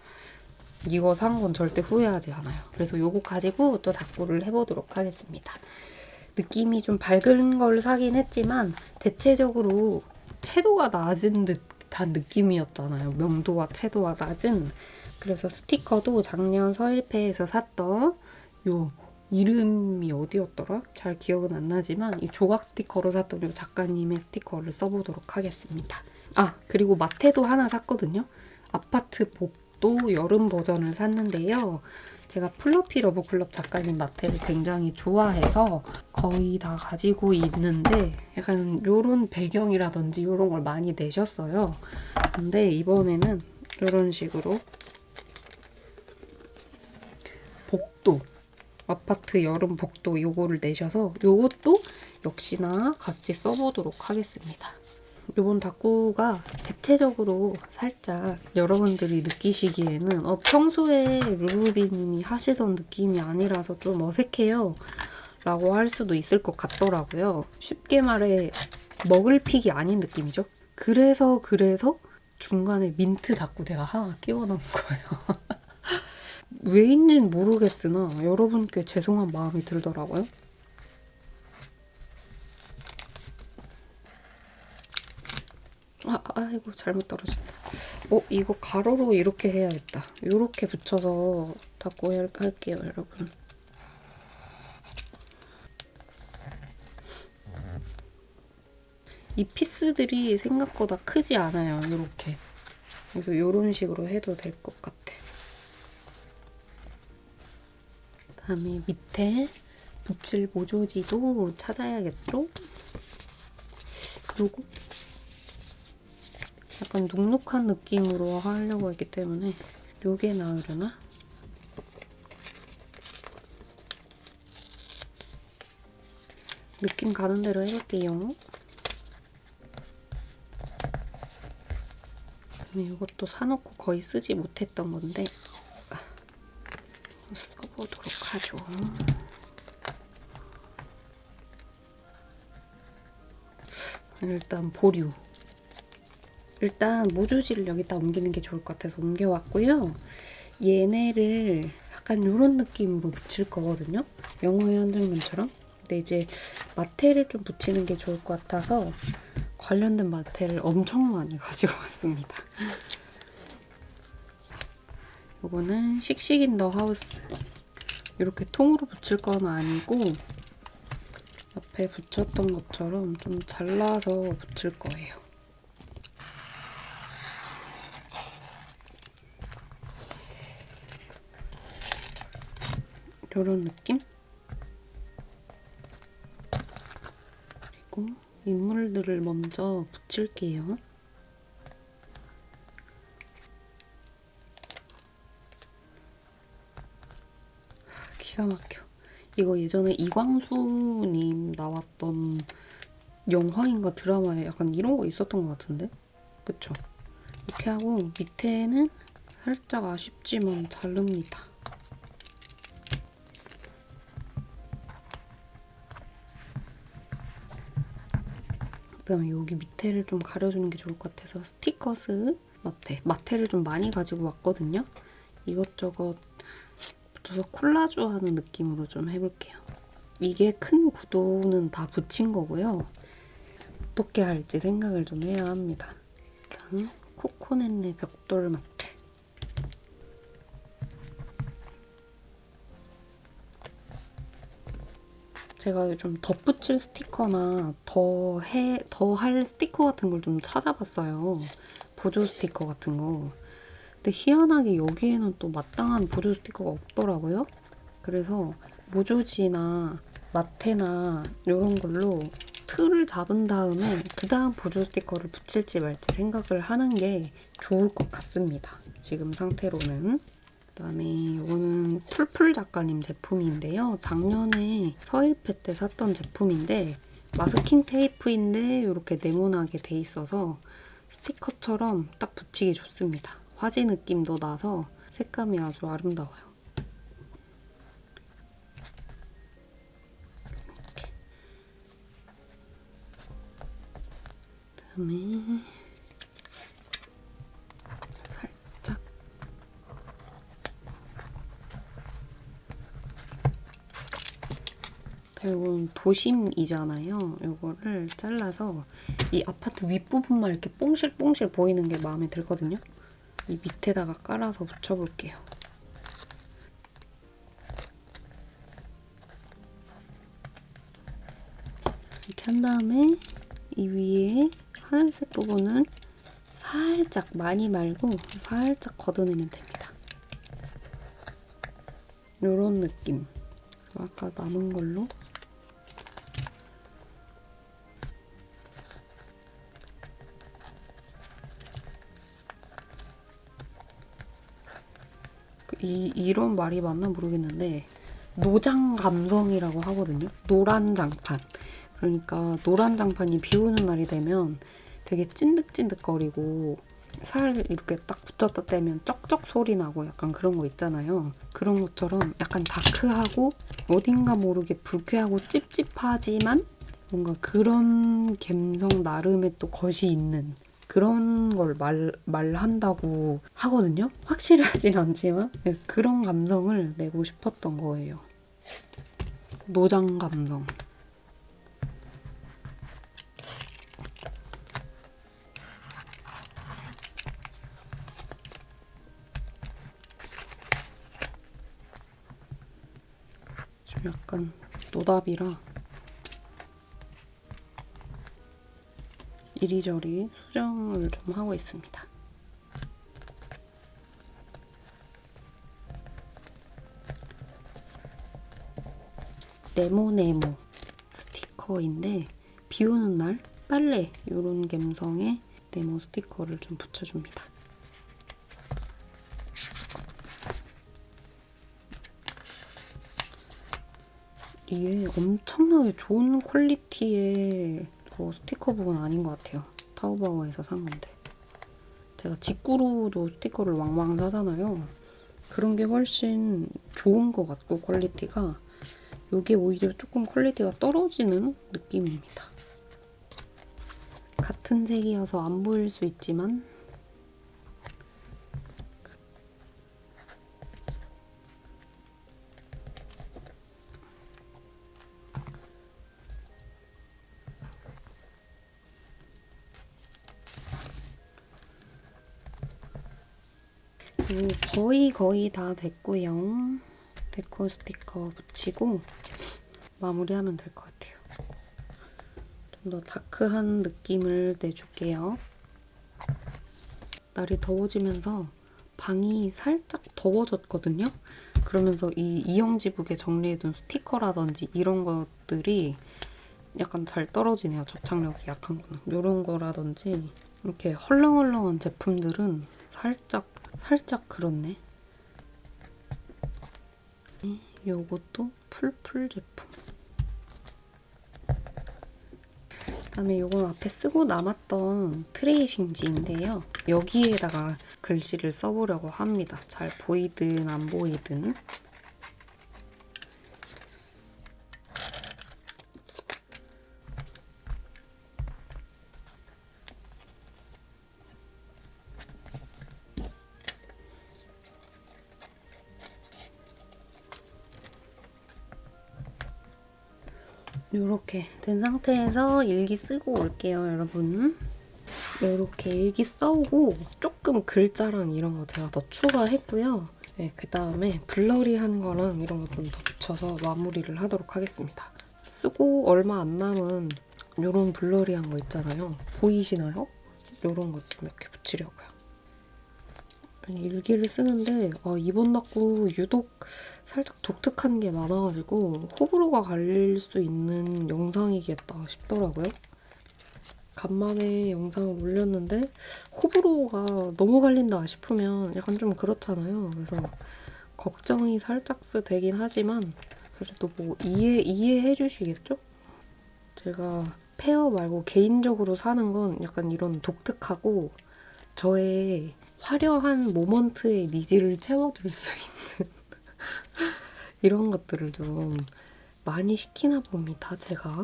S1: 이거 산 건 절대 후회하지 않아요. 그래서 요거 가지고 또 닦고를 해보도록 하겠습니다. 느낌이 좀 밝은 걸 사긴 했지만 대체적으로 채도가 낮은 듯한 느낌이었잖아요. 명도와 채도가 낮은. 그래서 스티커도 작년 서일패에서 샀던 요 이름이 어디였더라? 잘 기억은 안 나지만 이 조각 스티커로 샀던 요 작가님의 스티커를 써보도록 하겠습니다. 아, 그리고 마테도 하나 샀거든요. 아파트 복도 여름 버전을 샀는데요. 제가 플러피 러브클럽 작가님 마테를 굉장히 좋아해서 거의 다 가지고 있는데 약간 요런 배경이라든지 요런 걸 많이 내셨어요. 근데 이번에는 요런 식으로 복도, 아파트 여름 복도 요거를 내셔서 요것도 역시나 같이 써보도록 하겠습니다. 이번 다꾸가 대체적으로 살짝 여러분들이 느끼시기에는 평소에 루루비님이 하시던 느낌이 아니라서 좀 어색해요 라고 할 수도 있을 것 같더라고요. 쉽게 말해 먹을 픽이 아닌 느낌이죠. 그래서 중간에 민트 다꾸 제가 하나 끼워 넣은 거예요. 왜인지는 모르겠으나 여러분께 죄송한 마음이 들더라고요. 아이고 잘못 떨어졌다. 이거 가로로 이렇게 해야겠다. 이렇게 붙여서 닦고 할게요, 여러분. 이 피스들이 생각보다 크지 않아요, 이렇게. 그래서 이런 식으로 해도 될 것 같아. 그다음에 밑에 붙일 모조지도 찾아야겠죠? 요거 약간 눅눅한 느낌으로 하려고 했기 때문에 요게 나으려나? 느낌 가는 대로 해볼게요. 그다음에 이것도 사놓고 거의 쓰지 못했던 건데 써보도록 하죠. 일단 보류. 일단 모조지를 여기다 옮기는 게 좋을 것 같아서 옮겨왔고요. 얘네를 약간 이런 느낌으로 붙일 거거든요. 영화의 한 장면처럼. 근데 이제 마테를 좀 붙이는 게 좋을 것 같아서 관련된 마테를 엄청 많이 가지고 왔습니다. 요거는 씩씩 인 더 하우스. 이렇게 통으로 붙일 건 아니고 앞에 붙였던 것처럼 좀 잘라서 붙일 거예요. 이런 느낌? 그리고 인물들을 먼저 붙일게요. 기가 막혀. 이거 예전에 이광수님 나왔던 영화인가 드라마에 약간 이런 거 있었던 것 같은데? 그쵸? 이렇게 하고 밑에는 살짝 아쉽지만 자릅니다. 그다음에 여기 밑에를 좀 가려주는 게 좋을 것 같아서 스티커스 마테를 좀 많이 가지고 왔거든요. 이것저것 붙여서 콜라주 하는 느낌으로 좀 해볼게요. 이게 큰 구도는 다 붙인 거고요. 어떻게 할지 생각을 좀 해야 합니다. 일단 코코넷네 벽돌 마테. 제가 좀 덧붙일 스티커나 더 할 스티커 같은 걸 좀 찾아봤어요. 보조 스티커 같은 거. 근데 희한하게 여기에는 또 마땅한 보조 스티커가 없더라고요. 그래서 모조지나 마테나 이런 걸로 틀을 잡은 다음에 그 다음 보조 스티커를 붙일지 말지 생각을 하는 게 좋을 것 같습니다. 지금 상태로는. 그다음에 이거는 풀풀 작가님 제품인데요. 작년에 서일패 때 샀던 제품인데 마스킹 테이프인데 이렇게 네모나게 돼 있어서 스티커처럼 딱 붙이기 좋습니다. 화지 느낌도 나서 색감이 아주 아름다워요. 이렇게. 그다음에 살짝 이건 도심이잖아요. 이거를 잘라서 이 아파트 윗부분만 이렇게 뽕실뽕실 보이는 게 마음에 들거든요. 이 밑에다가 깔아서 붙여볼게요. 이렇게 한 다음에 이 위에 하늘색 부분을 살짝 많이 말고 살짝 걷어내면 됩니다. 이런 느낌. 아까 남은 걸로 이런 말이 맞나 모르겠는데 노장 감성이라고 하거든요. 노란 장판. 그러니까 노란 장판이 비 오는 날이 되면 되게 찐득찐득거리고 살 이렇게 딱 붙였다 떼면 쩍쩍 소리 나고 약간 그런 거 있잖아요. 그런 것처럼 약간 다크하고 어딘가 모르게 불쾌하고 찝찝하지만 뭔가 그런 감성 나름의 또 것이 있는 그런 걸 말한다고 하거든요. 확실하진 않지만 그런 감성을 내고 싶었던 거예요. 노장 감성. 좀 약간 노답이라 이리저리 수정을 좀 하고 있습니다. 네모네모 스티커인데 비 오는 날 빨래 이런 감성의 네모 스티커를 좀 붙여줍니다. 이게 엄청나게 좋은 퀄리티의 스티커 북은 아닌 것 같아요. 타오바오에서 산 건데. 제가 직구로도 스티커를 왕왕 사잖아요. 그런 게 훨씬 좋은 것 같고 퀄리티가 이게 오히려 조금 퀄리티가 떨어지는 느낌입니다. 같은 색이어서 안 보일 수 있지만 거의 다 됐고요. 데코 스티커 붙이고 마무리하면 될 것 같아요. 좀 더 다크한 느낌을 내줄게요. 날이 더워지면서 방이 살짝 더워졌거든요. 그러면서 이 이영지북에 정리해둔 스티커라든지 이런 것들이 약간 잘 떨어지네요. 접착력이 약한 거는. 이런 거라든지 이렇게 헐렁헐렁한 제품들은 살짝 그렇네. 요것도 풀풀 제품. 그다음에 요건 앞에 쓰고 남았던 트레이싱지인데요. 여기에다가 글씨를 써보려고 합니다. 잘 보이든 안 보이든. 이렇게 된 상태에서 일기 쓰고 올게요, 여러분. 이렇게 일기 써오고 조금 글자랑 이런 거 제가 더 추가했고요. 네, 그 다음에 블러리한 거랑 이런 거 좀 더 붙여서 마무리를 하도록 하겠습니다. 쓰고 얼마 안 남은 이런 블러리한 거 있잖아요. 보이시나요? 이런 것 좀 이렇게 붙이려고요. 일기를 쓰는데 이번 닦고 유독 살짝 독특한 게 많아가지고 호불호가 갈릴 수 있는 영상이겠다 싶더라고요. 간만에 영상을 올렸는데 호불호가 너무 갈린다 싶으면 약간 좀 그렇잖아요. 그래서 걱정이 살짝 되긴 하지만 그래도 뭐 이해해 주시겠죠? 제가 페어 말고 개인적으로 사는 건 약간 이런 독특하고 저의 화려한 모먼트의 니즈를 채워줄 수 있는 이런 것들을 좀 많이 시키나 봅니다, 제가.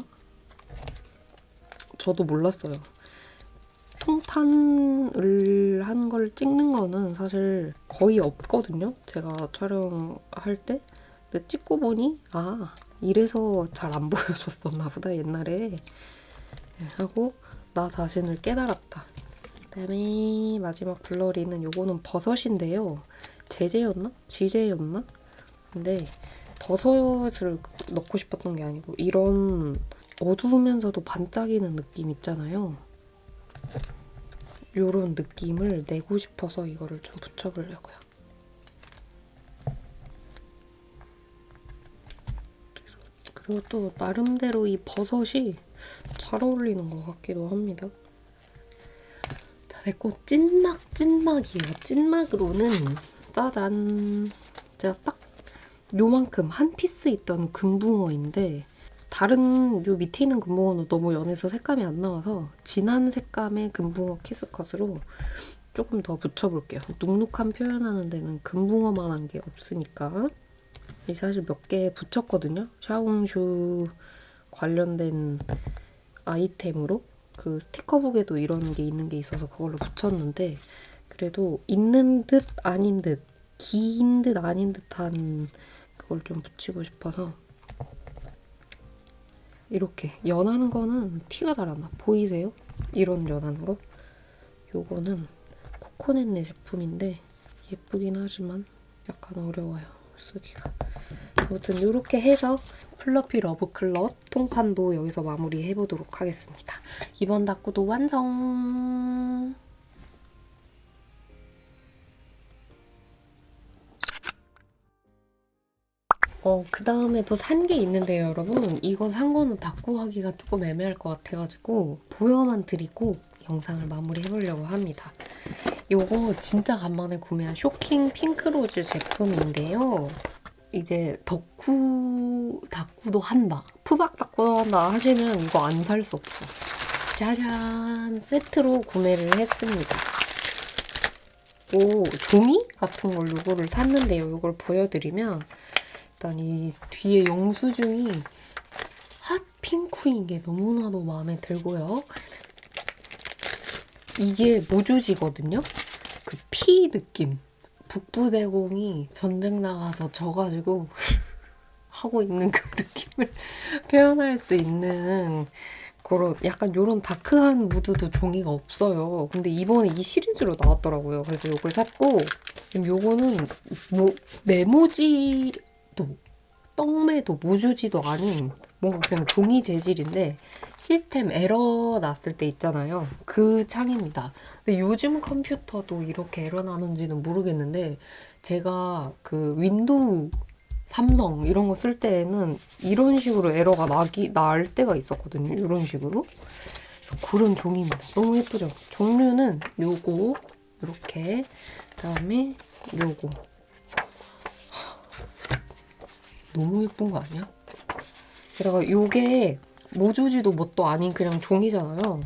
S1: 저도 몰랐어요. 통판을 한 걸 찍는 거는 사실 거의 없거든요, 제가 촬영할 때. 근데 찍고 보니 이래서 잘 안 보여줬었나 보다, 옛날에. 하고 나 자신을 깨달았다. 그다음에 마지막 블러리는 요거는 버섯인데요. 제제였나? 지제였나? 근데 버섯을 넣고 싶었던 게 아니고 이런 어두우면서도 반짝이는 느낌 있잖아요. 요런 느낌을 내고 싶어서 이거를 좀 붙여보려고요. 그리고 또 나름대로 이 버섯이 잘 어울리는 것 같기도 합니다. 됐고, 찐막이에요. 찐막으로는 짜잔! 제가 딱 요만큼 한 피스 있던 금붕어인데 다른 요 밑에 있는 금붕어는 너무 연해서 색감이 안 나와서 진한 색감의 금붕어 키스컷으로 조금 더 붙여볼게요. 눅눅한 표현하는 데는 금붕어만한 게 없으니까. 사실 몇 개 붙였거든요. 샤옹슈 관련된 아이템으로. 그 스티커북에도 이런 게 있는 게 있어서 그걸로 붙였는데 그래도 있는 듯 아닌 듯 긴 듯 아닌 듯한 그걸 좀 붙이고 싶어서 이렇게 연한 거는 티가 잘 안 나. 보이세요? 이런 연한 거? 요거는 코코넷네 제품인데 예쁘긴 하지만 약간 어려워요, 쓰기가. 아무튼 이렇게 해서 플러피 러브클럽 통판도 여기서 마무리해보도록 하겠습니다. 이번 다꾸도 완성! 그 다음에도 산 게 있는데요, 여러분. 이거 산 거는 다꾸하기가 조금 애매할 것 같아가지고 보여만 드리고 영상을 마무리해보려고 합니다. 요거 진짜 간만에 구매한 쇼킹 핑크로즈 제품인데요. 이제 다꾸도 한다, 푸박 다꾸도 한다 하시면 이거 안 살 수 없어. 짜잔! 세트로 구매를 했습니다. 종이 같은 걸 요거를 샀는데요. 요걸 보여드리면 일단 이 뒤에 영수증이 핫핑크인 게 너무나도 마음에 들고요. 이게 모조지거든요. 그 피 느낌. 북부대공이 전쟁 나가서 져가지고 하고 있는 그 느낌을 표현할 수 있는 그런 약간 요런 다크한 무드도 종이가 없어요. 근데 이번에 이 시리즈로 나왔더라고요. 그래서 요걸 샀고 요거는 메모지도 떡매도 모조지도 아닌 뭔가 그냥 종이 재질인데 시스템 에러 났을 때 있잖아요. 그 창입니다. 근데 요즘 컴퓨터도 이렇게 에러 나는지는 모르겠는데 제가 그 윈도우 삼성 이런 거 쓸 때에는 이런 식으로 에러가 날 때가 있었거든요. 이런 식으로. 그래서 그런 종이입니다. 너무 예쁘죠? 종류는 요거 이렇게, 그다음에 요거. 너무 예쁜 거 아니야? 게다가 요게 모조지도 뭣도 아닌 그냥 종이잖아요.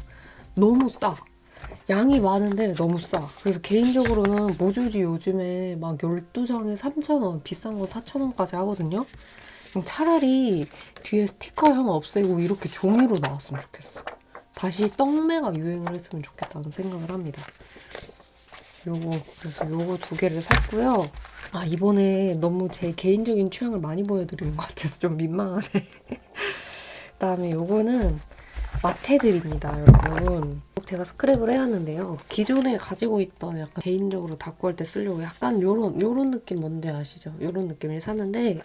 S1: 너무 싸. 양이 많은데 너무 싸. 그래서 개인적으로는 모조지 요즘에 막 12장에 3,000원, 비싼 거 4,000원까지 하거든요. 그럼 차라리 뒤에 스티커형 없애고 이렇게 종이로 나왔으면 좋겠어. 다시 떡매가 유행을 했으면 좋겠다는 생각을 합니다. 그래서 요거 두 개를 샀고요. 아, 이번에 너무 제 개인적인 취향을 많이 보여드리는 것 같아서 좀 민망하네. 그다음에 요거는 마테들입니다, 여러분. 제가 스크랩을 해왔는데요. 기존에 가지고 있던 약간 개인적으로 닦고 할 때 쓰려고 약간 요런 느낌 뭔지 아시죠? 요런 느낌을 샀는데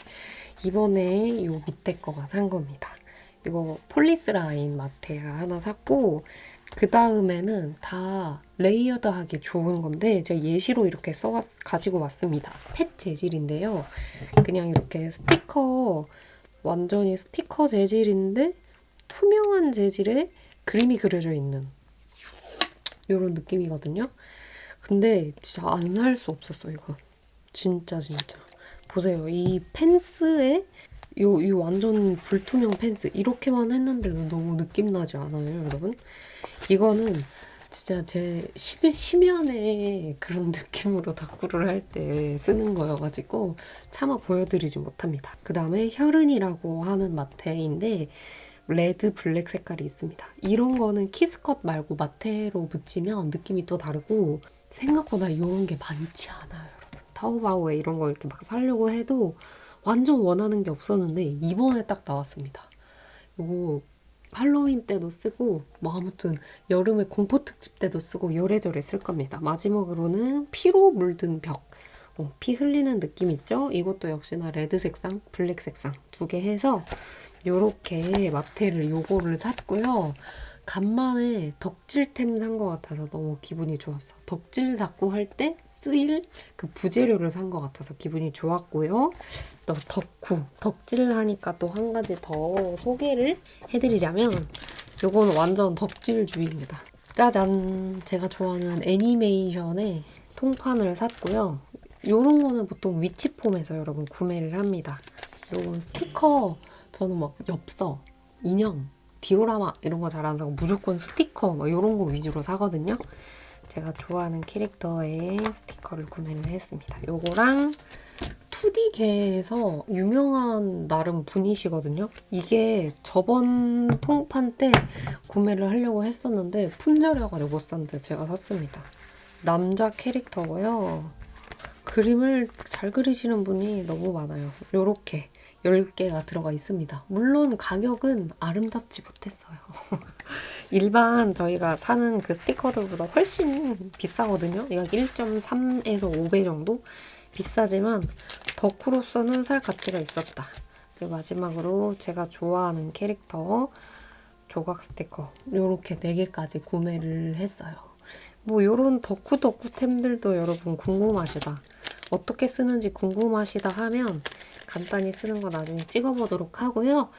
S1: 이번에 요 밑에 거가 산 겁니다. 이거 폴리스라인 마테가 하나 샀고 그 다음에는 다 레이어드하기 좋은 건데 제가 예시로 이렇게 가지고 왔습니다. 펫 재질인데요. 그냥 이렇게 완전히 스티커 재질인데 투명한 재질에 그림이 그려져 있는 이런 느낌이거든요. 근데 진짜 안 살 수 없었어, 이거. 진짜. 보세요. 이 펜스에 요 완전 불투명 펜스 이렇게만 했는데도 너무 느낌나지 않아요, 여러분? 이거는 진짜 제 심연의 그런 느낌으로 다꾸를 할 때 쓰는 거여가지고 차마 보여드리지 못합니다. 그 다음에 혈흔이라고 하는 마테인데 레드, 블랙 색깔이 있습니다. 이런 거는 키스컷 말고 마테로 붙이면 느낌이 또 다르고 생각보다 이런 게 많지 않아요, 여러분. 타오바오에 이런 거 이렇게 막 사려고 해도 완전 원하는 게 없었는데 이번에 딱 나왔습니다. 이거 할로윈 때도 쓰고 뭐 아무튼 여름에 공포 특집 때도 쓰고 요래저래 쓸 겁니다. 마지막으로는 피로 물든 벽. 피 흘리는 느낌 있죠? 이것도 역시나 레드 색상, 블랙 색상 두 개 해서 요렇게 마테를 요거를 샀고요. 간만에 덕질템 산 것 같아서 너무 기분이 좋았어. 덕질 닦고 할 때 쓰일 그 부재료를 산 것 같아서 기분이 좋았고요. 또 덕질 하니까 또 한 가지 더 소개를 해드리자면 요거는 완전 덕질주의입니다. 짜잔! 제가 좋아하는 애니메이션의 통판을 샀고요. 요런 거는 보통 위치폼에서 여러분 구매를 합니다. 요건 스티커, 저는 막 엽서, 인형, 디오라마 이런 거 잘 안 사고 무조건 스티커 막 이런 거 위주로 사거든요. 제가 좋아하는 캐릭터의 스티커를 구매를 했습니다. 요거랑 2D계에서 유명한 나름 분이시거든요. 이게 저번 통판 때 구매를 하려고 했었는데 품절이어가지고 못 샀는데 제가 샀습니다. 남자 캐릭터고요. 그림을 잘 그리시는 분이 너무 많아요. 요렇게 10개가 들어가 있습니다. 물론 가격은 아름답지 못했어요. 일반 저희가 사는 그 스티커들보다 훨씬 비싸거든요. 약 1.3에서 5배 정도 비싸지만 덕후로서는 살 가치가 있었다. 그리고 마지막으로 제가 좋아하는 캐릭터 조각 스티커 요렇게 4개까지 구매를 했어요. 뭐 요런 덕후템들도 여러분 궁금하시다. 어떻게 쓰는지 궁금하시다 하면 간단히 쓰는 거 나중에 찍어보도록 하고요.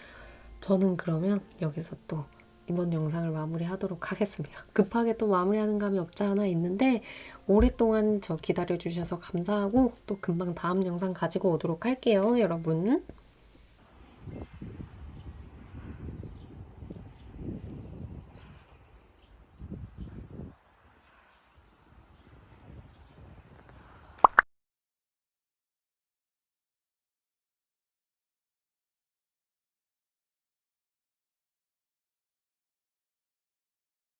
S1: 저는 그러면 여기서 또 이번 영상을 마무리하도록 하겠습니다. 급하게 또 마무리하는 감이 없지 않아 있는데 오랫동안 저 기다려주셔서 감사하고 또 금방 다음 영상 가지고 오도록 할게요, 여러분.